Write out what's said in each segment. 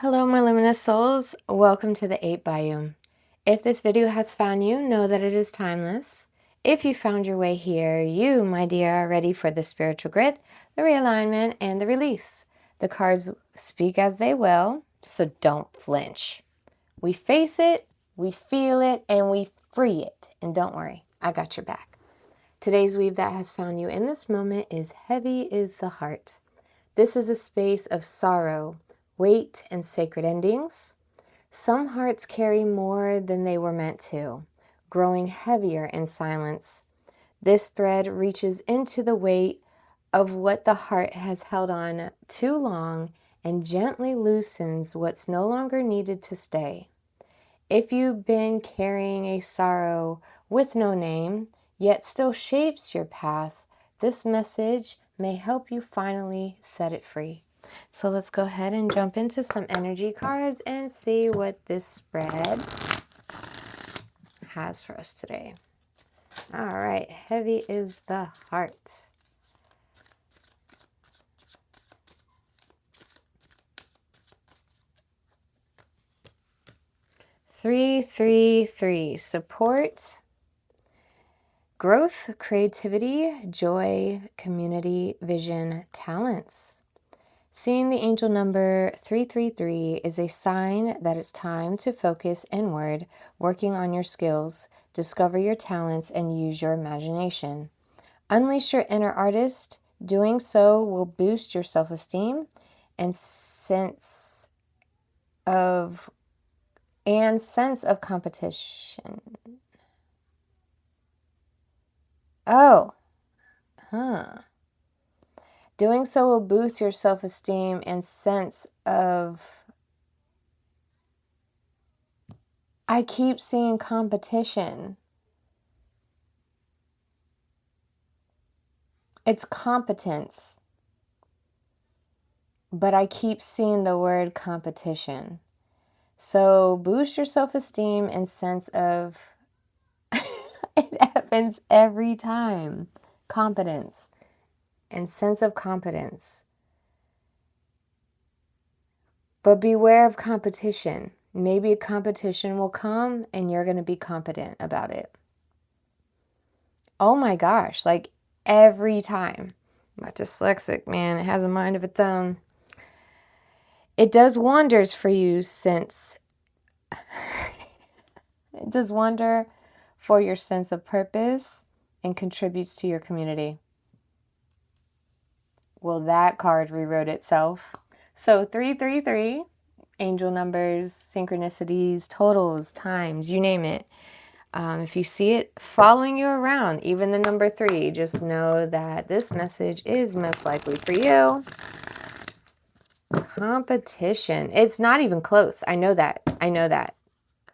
Hello, my luminous souls. Welcome to the 8 Biome. If this video has found you, know that it is timeless. If you found your way here, you, my dear, are ready for the spiritual grid, the realignment, and the release. The cards speak as they will, so don't flinch. We face it, we feel it, and we free it. And don't worry, I got your back. Today's weave that has found you in this moment is Heavy is the Heart. This is a space of sorrow, weight, and sacred endings. Some hearts carry more than they were meant to, growing heavier in silence. This thread reaches into the weight of what the heart has held on too long and gently loosens what's no longer needed to stay. If you've been carrying a sorrow with no name, yet still shapes your path, this message may help you finally set it free. So let's go ahead and jump into some energy cards and see what this spread has for us today. All right, heavy is the heart. Three, 3, 3. Support, growth, creativity, joy, community, vision, talents. Seeing the angel number 333 is a sign that it's time to focus inward, working on your skills, discover your talents, and use your imagination. Unleash your inner artist. Doing so will boost your self-esteem and sense of competition. Doing so will boost your self-esteem and sense of... I keep seeing competition. It's competence. But I keep seeing the word competition. So boost your self-esteem and sense of... It happens every time. Competence. And sense of competence. But beware of competition. Maybe a competition will come and you're going to be competent about it. Oh my gosh, like every time. My dyslexic, man, it has a mind of its own. It does wonders for you since it does wonder for your sense of purpose and contributes to your community. Well, that card rewrote itself. So 333, angel numbers, synchronicities, totals, times, you name it. If you see it following you around, even the number 3, just know that this message is most likely for you. Competition. It's not even close. I know that. I know that.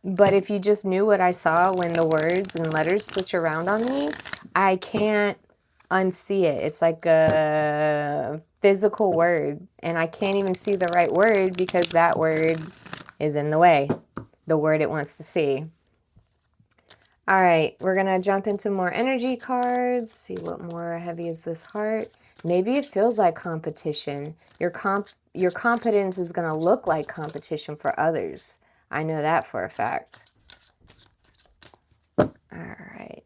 But if you just knew what I saw when the words and letters switch around on me, I can't unsee it. It's like a physical word, and I can't even see the right word because that word is in the way, the word it wants to see. All right, we're gonna jump into more energy cards, see what more heavy is this heart. Maybe it feels like competition. Your competence is gonna look like competition for others. I know that for a fact. All right.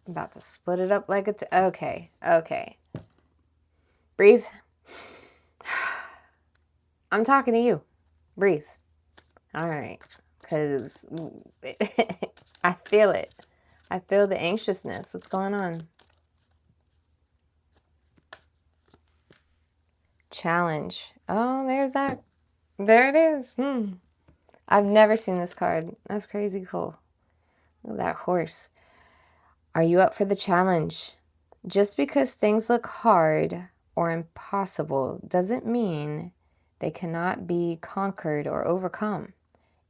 About to split it up like okay. Breathe. I'm talking to you. Breathe. All right. Because I feel it. I feel the anxiousness. What's going on? Challenge. Oh, there's that. There it is. I've never seen this card. That's crazy cool. Look at that horse. Are you up for the challenge? Just because things look hard or impossible doesn't mean they cannot be conquered or overcome.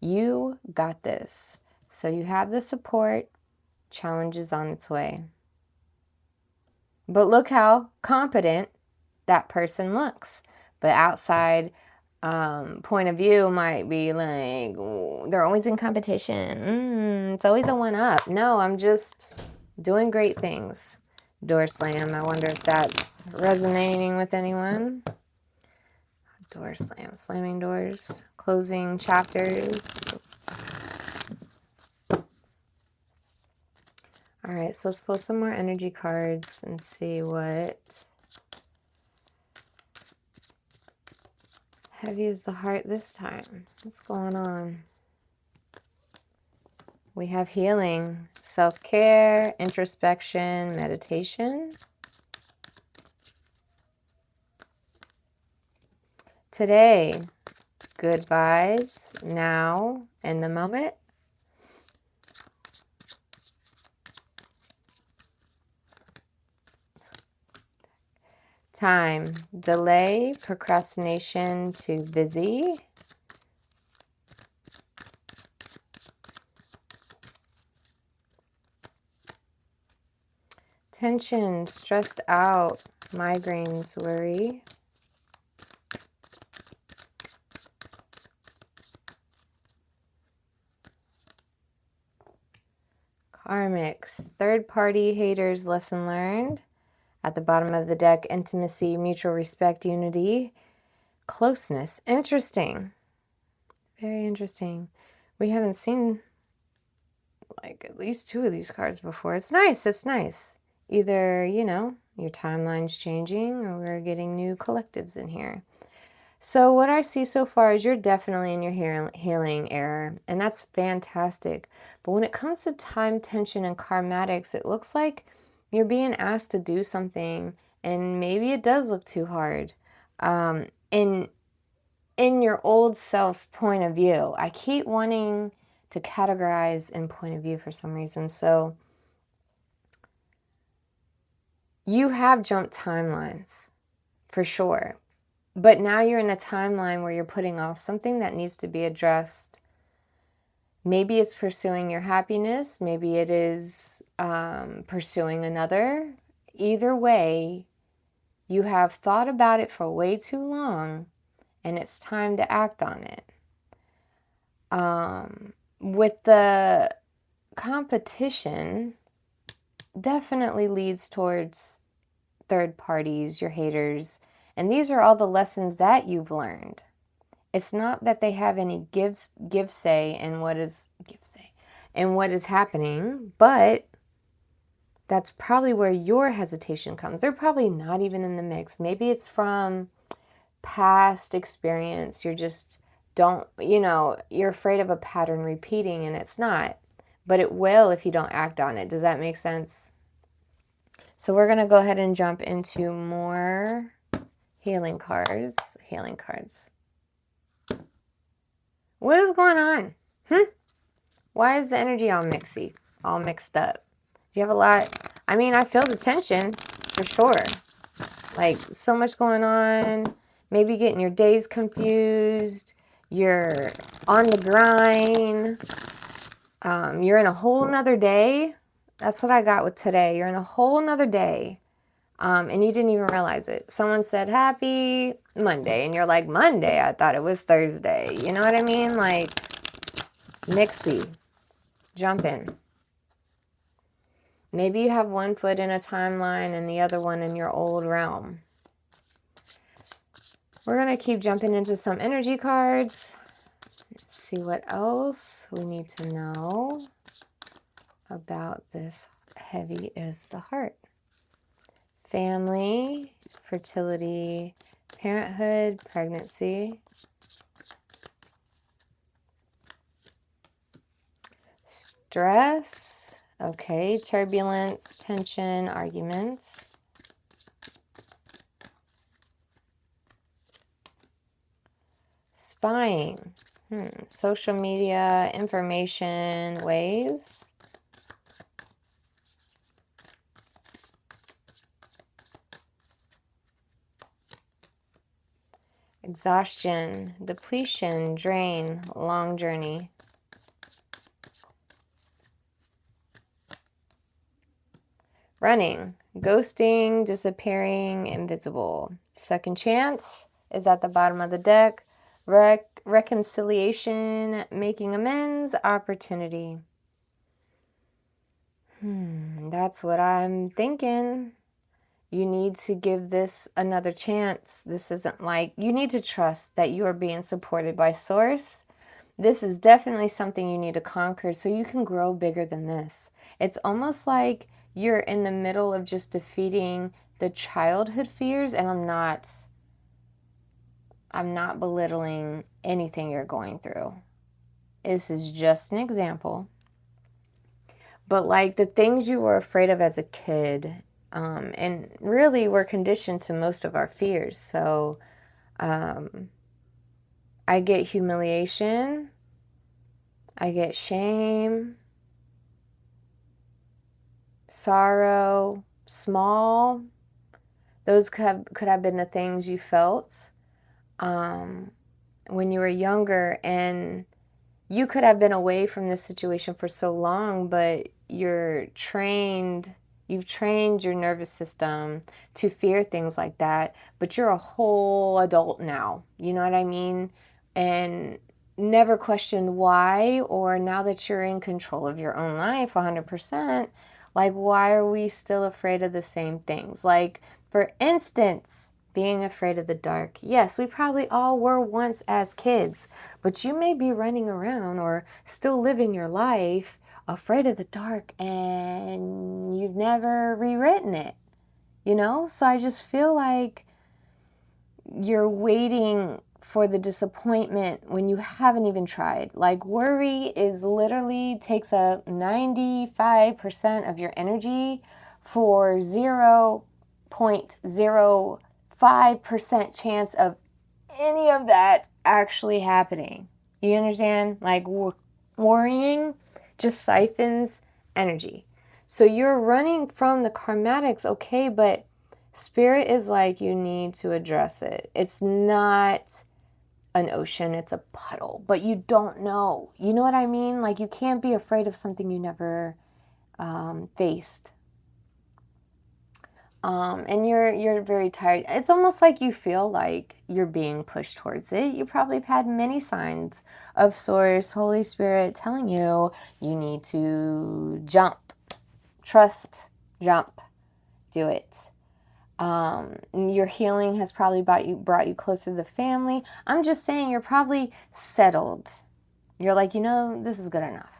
You got this. So you have the support. Challenge is on its way. But look how competent that person looks. But outside point of view might be like, they're always in competition. It's always a one-up. No, I'm just doing great things. Door slam. I wonder if that's resonating with anyone. Door slam. Slamming doors. closing chapters. All right, so let's pull some more energy cards and see what heavy is the heart this time. What's going on? We have healing, self-care, introspection, meditation. Today, good vibes, now, in the moment. Time, delay, procrastination to busy. Tension, stressed out, migraines, worry. Karmics, third party, haters, lesson learned. At the bottom of the deck, intimacy, mutual respect, unity, closeness. Interesting. Very interesting. We haven't seen like at least 2 of these cards before. It's nice. It's nice. Either, you know, your timeline's changing or we're getting new collectives in here. So what I see so far is you're definitely in your healing era, and that's fantastic. But when it comes to time, tension, and karmatics, it looks like you're being asked to do something, and maybe it does look too hard. In your old self's point of view, I keep wanting to categorize in point of view for some reason. So you have jumped timelines, for sure. But now you're in a timeline where you're putting off something that needs to be addressed. Maybe it's pursuing your happiness. Maybe it is pursuing another. Either way, you have thought about it for way too long, and it's time to act on it. With the competition, definitely leads towards third parties, your haters. And these are all the lessons that you've learned. It's not that they have any give say in what is happening, but that's probably where your hesitation comes. They're probably not even in the mix. Maybe it's from past experience. You're just you're afraid of a pattern repeating, and it's not. But it will if you don't act on it. Does that make sense? So we're going to go ahead and jump into more healing cards. Healing cards. What is going on? Why is the energy all mixy? All mixed up? Do you have a lot? I mean, I feel the tension for sure. Like so much going on. Maybe getting your days confused. You're on the grind. You're in a whole nother day. That's what I got with today. You're in a whole nother day. And you didn't even realize it. Someone said happy Monday, and you're like, Monday? I thought it was Thursday. You know what I mean? Like, mixy. Jump in. Maybe you have one foot in a timeline and the other one in your old realm. We're going to keep jumping into some energy cards. Let's see what else we need to know about this heavy is the heart. Family, fertility, parenthood, pregnancy. Stress, okay, turbulence, tension, arguments. Spying, social media, information, ways. Exhaustion, depletion, drain, long journey. Running, ghosting, disappearing, invisible. Second chance is at the bottom of the deck. Reconciliation, making amends, opportunity. That's what I'm thinking. You need to give this another chance. This isn't like, you need to trust that you are being supported by Source. This is definitely something you need to conquer so you can grow bigger than this. It's almost like you're in the middle of just defeating the childhood fears, and I'm not belittling anything you're going through. This is just an example. But like the things you were afraid of as a kid, and really we're conditioned to most of our fears. So I get humiliation, I get shame, sorrow, small. Those could have been the things you felt when you were younger, and you could have been away from this situation for so long, but you've trained your nervous system to fear things like that, but you're a whole adult now, you know what I mean? And never questioned why, or now that you're in control of your own life 100%, like, why are we still afraid of the same things? Like, for instance, being afraid of the dark. Yes, we probably all were once as kids, but you may be running around or still living your life afraid of the dark and you've never rewritten it, you know? So I just feel like you're waiting for the disappointment when you haven't even tried. Like, worry is literally takes up 95% of your energy for 0.05% chance of any of that actually happening. You understand? Like, worrying just siphons energy. So you're running from the karmatics, okay, but Spirit is like, you need to address it. It's not an ocean, it's a puddle, but you don't know. You know what I mean? Like, you can't be afraid of something you never faced. And you're very tired. It's almost like you feel like you're being pushed towards it. You probably have had many signs of Source, Holy Spirit telling you you need to jump, trust, jump, do it. Your healing has probably brought you closer to the family. I'm just saying, you're probably settled. You're like, you know, this is good enough.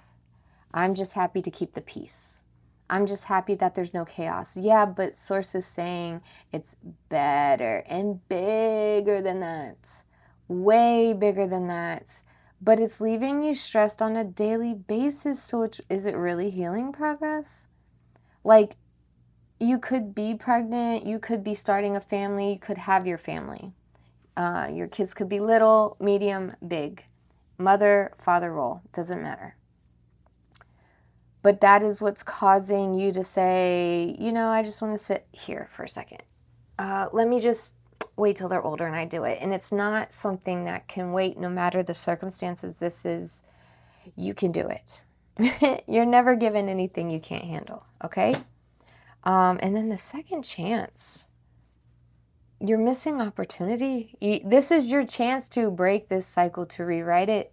I'm just happy to keep the peace. I'm just happy that there's no chaos. Yeah, but Source is saying it's better and bigger than that. Way bigger than that. But it's leaving you stressed on a daily basis. So is it really healing progress? Like, you could be pregnant, you could be starting a family, you could have your family. Your kids could be little, medium, big. Mother, father role, doesn't matter. But that is what's causing you to say, you know, I just want to sit here for a second. Let me just wait till they're older and I do it. And it's not something that can wait no matter the circumstances. This is, you can do it. You're never given anything you can't handle, okay? And then the second chance, you're missing opportunity. This is your chance to break this cycle, to rewrite it.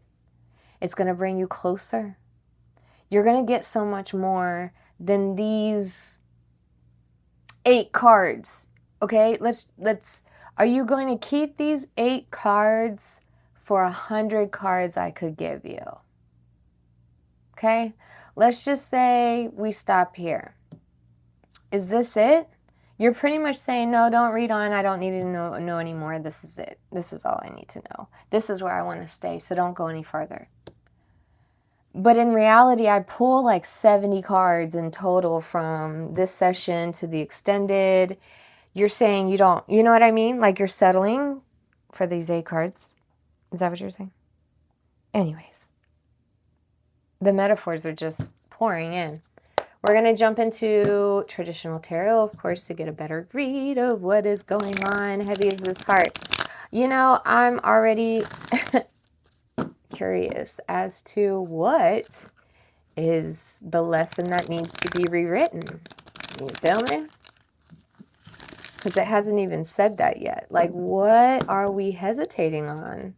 It's going to bring you closer. You're going to get so much more than these 8 cards. Okay, are you going to keep these 8 cards for 100 cards I could give you? Okay, let's just say we stop here. Is this it? You're pretty much saying, no, don't read on. I don't need to know anymore. This is it. This is all I need to know. This is where I want to stay, so don't go any further. But in reality, I pull like 70 cards in total from this session to the extended. You're saying you don't, you know what I mean? Like, you're settling for these 8 cards. Is that what you're saying? Anyways, the metaphors are just pouring in. We're going to jump into traditional tarot, of course, to get a better read of what is going on. Heavy is this heart. You know, I'm already curious as to what is the lesson that needs to be rewritten. You feel me? Because it hasn't even said that yet. Like, what are we hesitating on?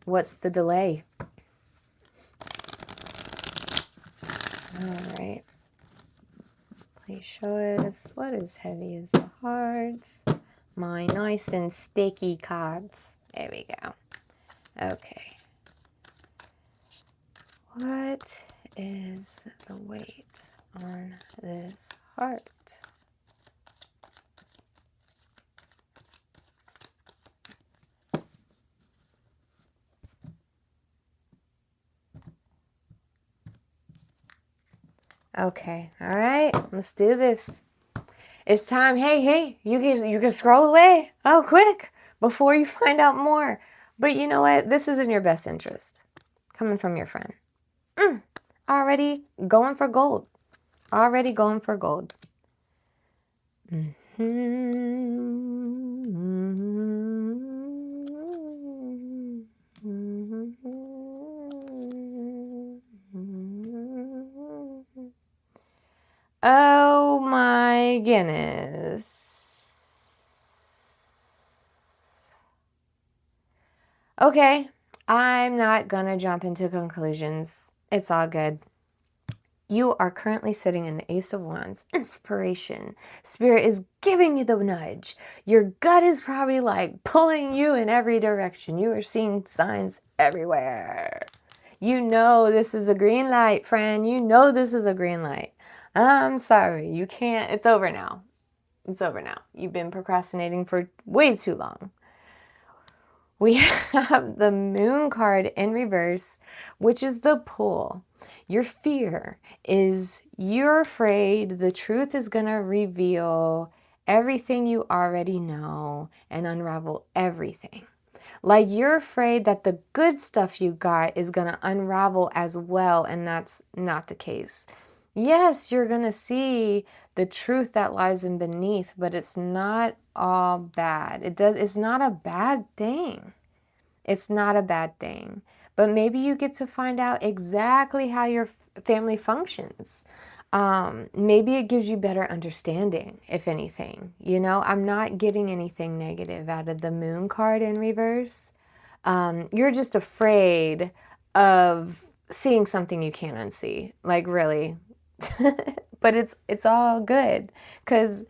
What's the delay? All right. Please show us what is heavy as the hearts. My nice and sticky cards. There we go. Okay. What is the weight on this heart? Okay, all right, let's do this. It's time. Hey, you can scroll away. Oh, quick, before you find out more. But you know what? This is in your best interest. Coming from your friend. Already going for gold. Already going for gold. Oh my goodness. Okay, I'm not gonna jump into conclusions. It's all good. You are currently sitting in the Ace of Wands, inspiration. Spirit is giving you the nudge. Your gut is probably like pulling you in every direction. You are seeing signs everywhere. You know this is a green light, friend. You know this is a green light. I'm sorry, you can't. It's over now. It's over now. You've been procrastinating for way too long. We have the Moon card in reverse, which is the pull. Your fear is you're afraid the truth is going to reveal everything you already know and unravel everything. Like you're afraid that the good stuff you got is going to unravel as well, and that's not the case. Yes, you're going to see the truth that lies in beneath, but it's not all bad. It's not a bad thing. It's not a bad thing. But maybe you get to find out exactly how your family functions. Maybe it gives you better understanding, if anything. You know, I'm not getting anything negative out of the Moon card in reverse. You're just afraid of seeing something you can't unsee. Like, really. But it's all good. Because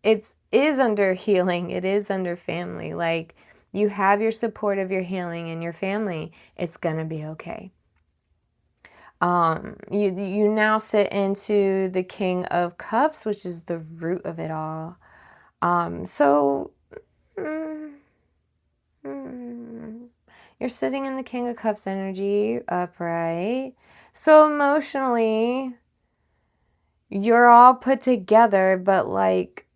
it is under healing. It is under family. Like, you have your support of your healing and your family. It's going to be okay. You now sit into the King of Cups, which is the root of it all. You're sitting in the King of Cups energy upright. So emotionally, you're all put together, but like...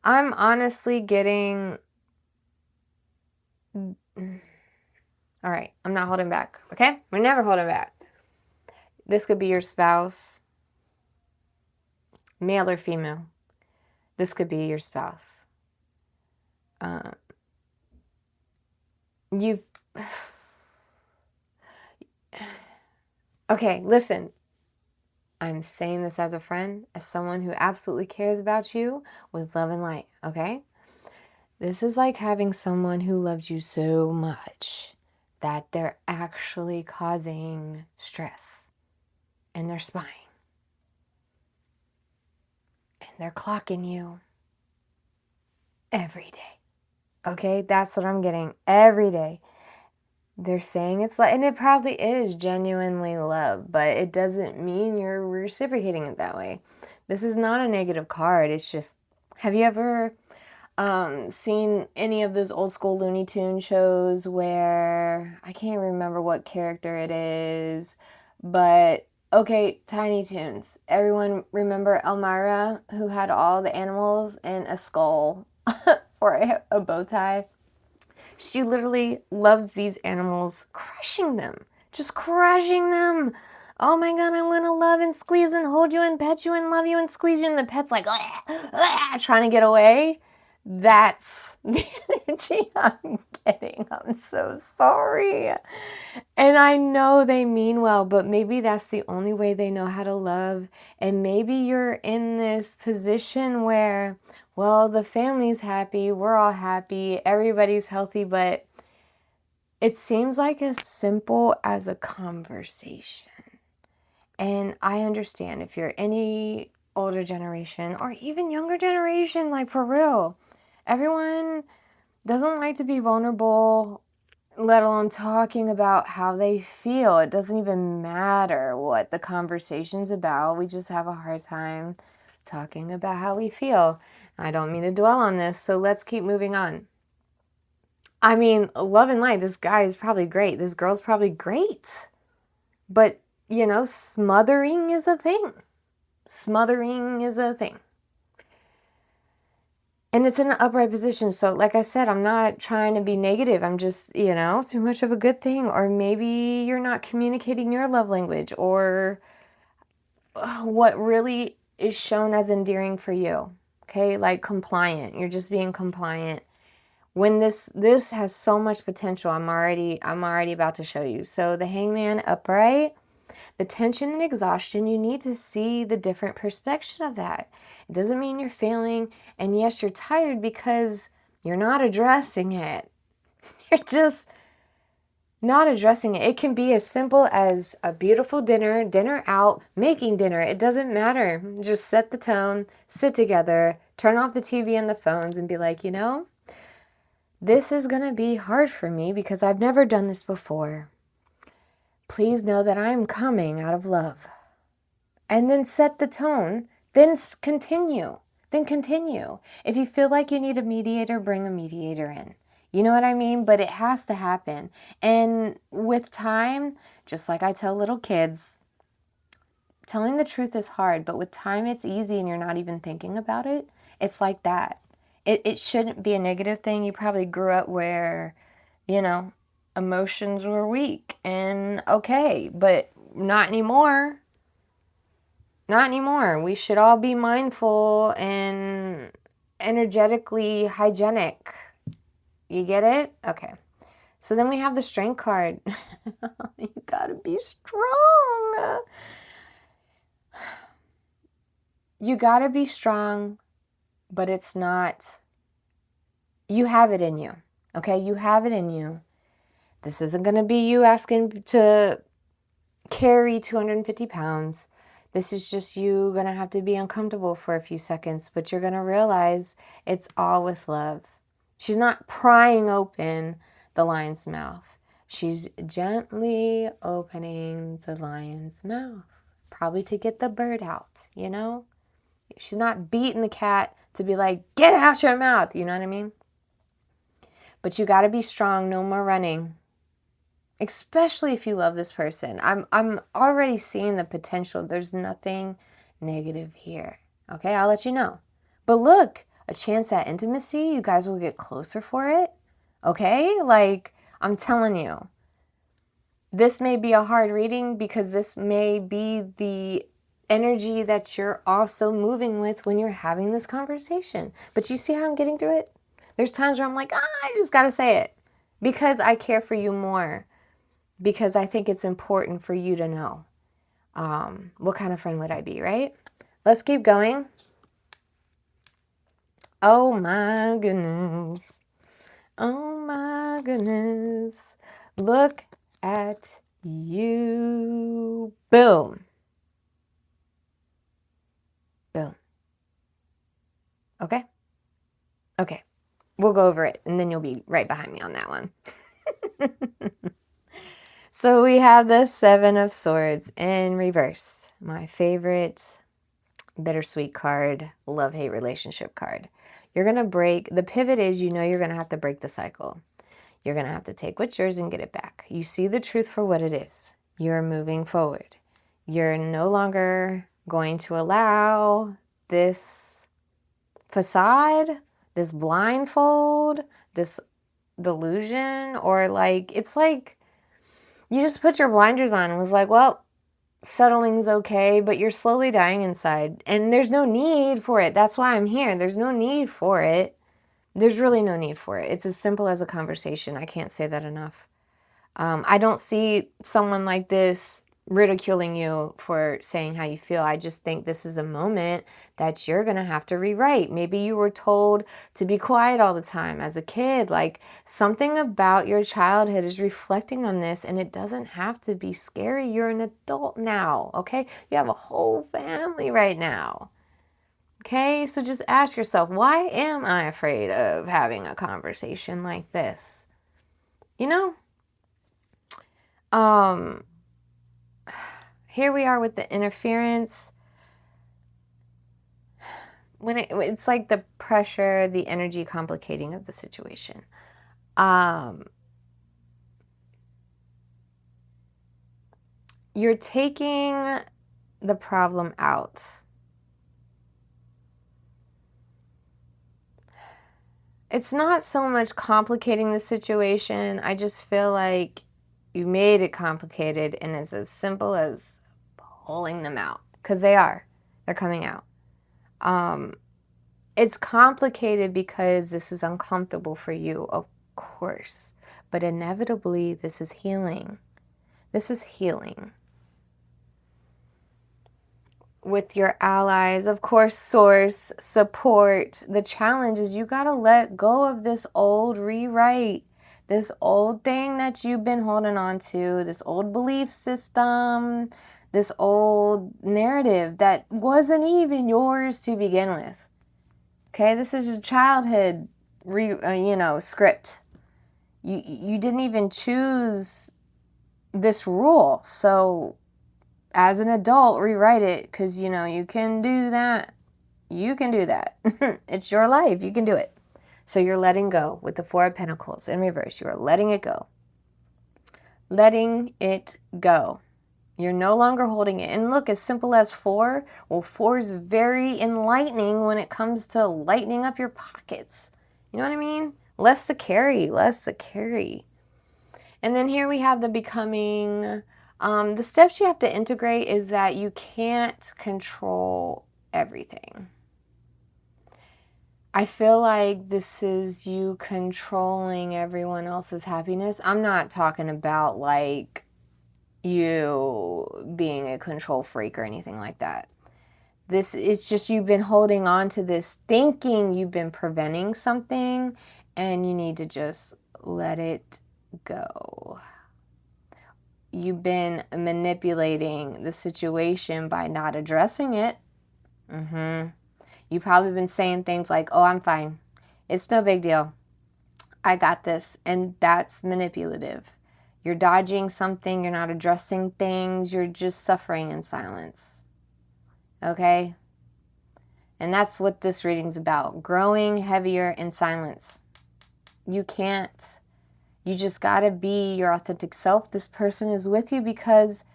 I'm honestly getting... All right, I'm not holding back, okay? We're never holding back. This could be your spouse, male or female. This could be your spouse. Okay, listen. I'm saying this as a friend, as someone who absolutely cares about you with love and light, okay? This is like having someone who loves you so much that they're actually causing stress in their spine. And they're clocking you every day. Okay, that's what I'm getting every day. They're saying it's like, and it probably is genuinely love, but it doesn't mean you're reciprocating it that way. This is not a negative card. It's just, have you ever seen any of those old school Looney Tune shows where, I can't remember what character it is, but okay, Tiny Toons. Everyone remember Elmira, who had all the animals and a skull for a bow tie? She literally loves these animals, crushing them, just crushing them. Oh my God, I want to love and squeeze and hold you and pet you and love you and squeeze you. And the pet's like, trying to get away. That's the energy I'm getting. I'm so sorry. And I know they mean well, but maybe that's the only way they know how to love. And maybe you're in this position where, well, the family's happy, we're all happy, everybody's healthy, but It seems like as simple as a conversation. And I understand if you're any older generation or even younger generation, like for real, everyone doesn't like to be vulnerable, let alone talking about how they feel. It doesn't even matter what the conversation's about. We just have a hard time talking about how we feel. I don't mean to dwell on this, so let's keep moving on. I mean, love and light, this guy is probably great. This girl's probably great. But, you know, smothering is a thing. Smothering is a thing. And it's in an upright position. So like I said, I'm not trying to be negative. I'm just, you know, too much of a good thing. Or maybe you're not communicating your love language, or what really is shown as endearing for you. Okay, like compliant. You're just being compliant. When this has so much potential, I'm already about to show you. So the Hangman upright, the tension and exhaustion, you need to see the different perspective of that. It doesn't mean you're failing. And yes, you're tired because you're not addressing it. You're just not addressing it. It can be as simple as a beautiful dinner out, making dinner. It doesn't matter. Just set the tone, sit together, turn off the TV and the phones and be like, you know, this is going to be hard for me because I've never done this before. Please know that I'm coming out of love. And then set the tone. Then continue. If you feel like you need a mediator, bring a mediator in. You know what I mean? But it has to happen. And with time, just like I tell little kids, telling the truth is hard, but with time it's easy and you're not even thinking about it. It's like that. It shouldn't be a negative thing. You probably grew up where, you know, emotions were weak and okay, but not anymore. Not anymore. We should all be mindful and energetically hygienic. You get it? Okay. So then we have the strength card. You gotta be strong. You gotta be strong, but it's not. You have it in you. Okay? You have it in you. This isn't going to be you asking to carry 250 pounds. This is just you going to have to be uncomfortable for a few seconds, but you're going to realize it's all with love. She's not prying open the lion's mouth. She's gently opening the lion's mouth, probably to get the bird out, you know? She's not beating the cat to be like, get out your mouth, you know what I mean? But you got to be strong, no more running. Especially if you love this person. I'm already seeing the potential. There's nothing negative here. Okay, I'll let you know. But look, a chance at intimacy. You guys will get closer for it. Okay, like I'm telling you. This may be a hard reading because this may be the energy that you're also moving with when you're having this conversation. But you see how I'm getting through it? There's times where I'm like, I just got to say it because I care for you more. Because I think it's important for you to know what kind of friend would I be, right? Let's keep going. Oh my goodness. Oh my goodness. Look at you. Boom. Boom. Okay? Okay. We'll go over it and then you'll be right behind me on that one. So we have the Seven of Swords in reverse. My favorite bittersweet card, love-hate relationship card. You're going to break, the pivot is you know you're going to have to break the cycle. You're going to have to take what's yours and get it back. You see the truth for what it is. You're moving forward. You're no longer going to allow this facade, this blindfold, this delusion, or like, it's like, you just put your blinders on and was like, well, settling's okay, but you're slowly dying inside. And there's no need for it. That's why I'm here. There's no need for it. There's really no need for it. It's as simple as a conversation. I can't say that enough. I don't see someone like this ridiculing you for saying how you feel. I just think this is a moment that you're going to have to rewrite. Maybe you were told to be quiet all the time as a kid. Like, something about your childhood is reflecting on this, and it doesn't have to be scary. You're an adult now, okay? You have a whole family right now. Okay, so just ask yourself, why am I afraid of having a conversation like this? You know? Here we are with the interference. When it's like the pressure, the energy complicating of the situation. You're taking the problem out. It's not so much complicating the situation. I just feel like you made it complicated, and it's as simple as pulling them out, because they're coming out. It's complicated because this is uncomfortable for you, of course, but inevitably this is healing. This is healing. With your allies, of course, source, support. The challenge is you got to let go of this old rewrite, this old thing that you've been holding on to, this old belief system, this old narrative that wasn't even yours to begin with. Okay, this is your childhood, script. You didn't even choose this rule, so as an adult, rewrite it, because, you can do that. You can do that. It's your life. You can do it. So you're letting go with the Four of Pentacles in reverse. You are letting it go. Letting it go. You're no longer holding it. And look, as simple as 4. Well, 4 is very enlightening when it comes to lightening up your pockets. You know what I mean? Less to carry. Less to carry. And then here we have the becoming. The steps you have to integrate is that you can't control everything. I feel like this is you controlling everyone else's happiness. I'm not talking about like you being a control freak or anything like that. This is just you've been holding on to this thinking you've been preventing something, and you need to just let it go. You've been manipulating the situation by not addressing it. You've probably been saying things like, oh, I'm fine. It's no big deal. I got this. And that's manipulative. You're dodging something. You're not addressing things. You're just suffering in silence. Okay? And that's what this reading's about. Growing heavier in silence. You can't. You just got to be your authentic self. This person is with you because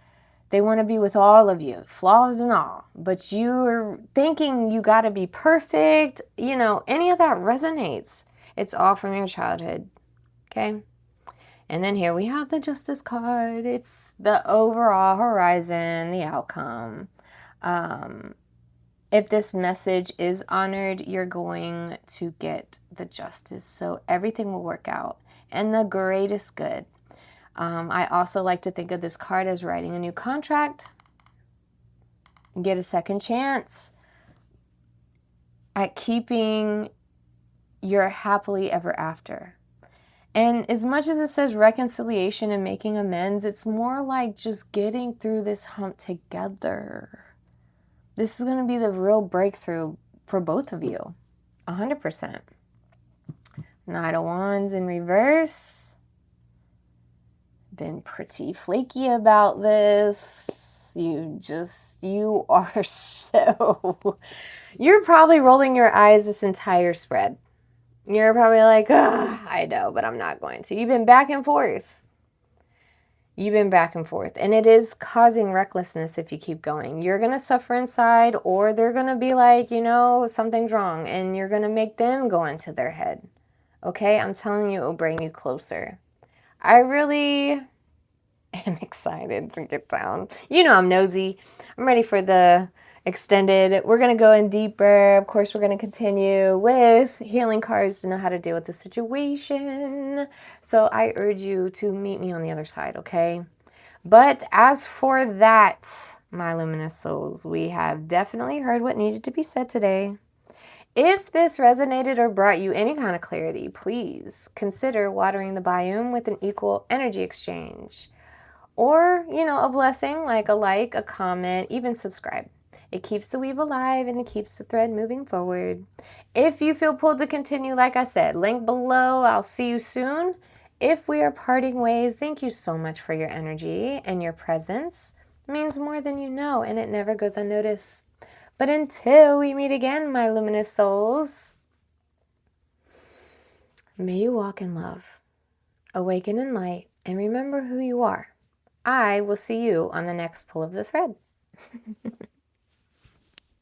they want to be with all of you, flaws and all. But you're thinking you got to be perfect. Any of that resonates. It's all from your childhood. Okay? And then here we have the Justice card. It's the overall horizon, the outcome. If this message is honored, you're going to get the justice. So everything will work out. And the greatest good. I also like to think of this card as writing a new contract. Get a second chance at keeping your happily ever after. And as much as it says reconciliation and making amends, it's more like just getting through this hump together. This is going to be the real breakthrough for both of you. 100%. Knight of Wands in reverse. Been pretty flaky about this. You are so... You're probably rolling your eyes this entire spread. You're probably like, I know, but I'm not going to. You've been back and forth. And it is causing recklessness if you keep going. You're going to suffer inside, or they're going to be like, something's wrong, and you're going to make them go into their head. Okay, I'm telling you, it will bring you closer. I really am excited to get down. I'm nosy. I'm ready for the extended. We're going to go in deeper. Of course, we're going to continue with healing cards to know how to deal with the situation. So I urge you to meet me on the other side, okay? But as for that, my luminous souls, we have definitely heard what needed to be said today. If this resonated or brought you any kind of clarity, please consider watering the biome with an equal energy exchange. Or, a blessing like a comment, even subscribe. It keeps the weave alive and it keeps the thread moving forward. If you feel pulled to continue, like I said, link below. I'll see you soon. If we are parting ways, thank you so much for your energy and your presence. It means more than you know, and it never goes unnoticed. But until we meet again, my luminous souls, may you walk in love, awaken in light, and remember who you are. I will see you on the next pull of the thread.